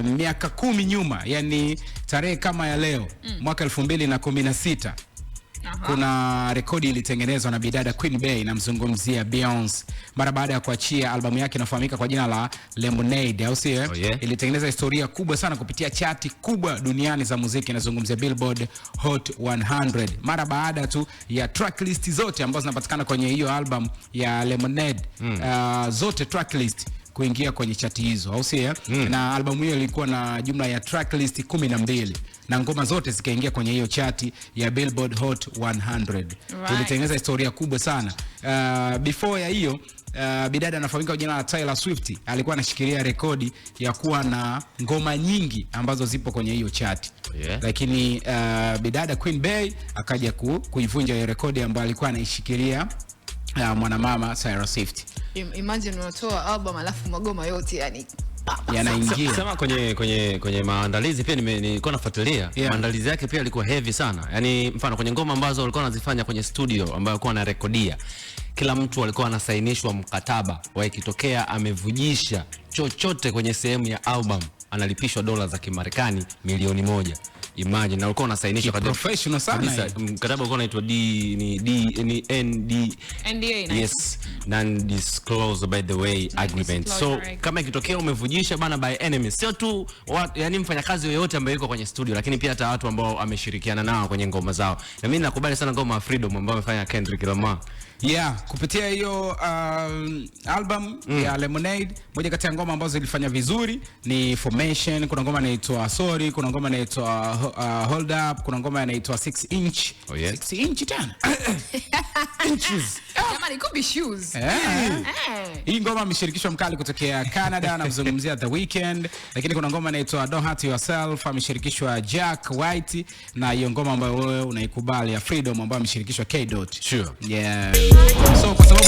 miaka 10 nyuma, yani tarehe kama ya leo mwaka 2016 kuna rekodi ilitengenezwa na bidada Queen Bey, namzungumzia Beyonce, mara baada ya kuachia albamu yake inafahamika kwa jina la Lemonade, au sio? Ilitengeneza historia kubwa sana kupitia chati kubwa duniani za muziki, nazungumzia Billboard Hot 100, mara baada tu ya tracklist zote ambazo zinapatikana kwenye hiyo album ya Lemonade, zote tracklist kuingia kwenye chati hizo, au sio? Na albamu hiyo ilikuwa na jumla ya tracklist 12 na ngoma zote zikaingia kwenye hiyo chati ya Billboard Hot 100. Ilitengeneza historia kubwa sana. Before ya hiyo, bidada anafahamika kwa jina la Taylor Swift, alikuwa anashikilia rekodi ya kuwa na ngoma nyingi ambazo zipo kwenye hiyo chati. Lakini bidada Queen Bey akaja kuivunja hiyo rekodi ambayo alikuwa anaishikilia mwanamama Taylor Swift. Imagine unatoa album alafu magoma yote yani yanaingia. Sema kwenye maandalizi pia nilikuwa nafuatilia. Maandalizi yake pia yalikuwa heavy sana. Yaani mfano kwenye ngoma ambazo walikuwa wanazifanya kwenye studio ambayo walikuwa wanarekodia, kila mtu alikuwa anasainishwa mkataba wa ikitokea amevujisha chochote kwenye sehemu ya album analipishwa dola za Kimarekani milioni 1. Imagine, na ulikuwa unasainishwa kwa professional sana. Mkataba ulikuwa unaitwa NDA. Yes, non-disclosure by the way agreement. So kama ikitokea umevujisha bana by enemies, sio tu yani mfanyakazi yoyote ambaye yuko kwenye studio, lakini pia hata watu ambao ameshirikiana nao kwenye ngoma zao. Na mimi nakubali sana ngoma ya Freedom ambayo amefanya Kendrick Lamar. Kupitia hiyo album ya Lemonade, moja kati ya ngoma ambazo zilifanya vizuri ni Formation, kuna ngoma inaitwa Sorry, kuna ngoma inaitwa Hold Up, kuna ngoma inaitwa 6 Inch. 6 Inch tena. Inches. Kama ni Kobe Shoes. Hii ngoma ameshirikishwa mkali kutokea Canada, anamzungumzia The Weeknd. Lakini kuna ngoma inaitwa Don't Hurt Yourself, ameshirikishwa Jack White, na hiyo ngoma ambayo wewe unaikubali ya Freedom ambayo ameshirikishwa K. Sure. So kwa sababu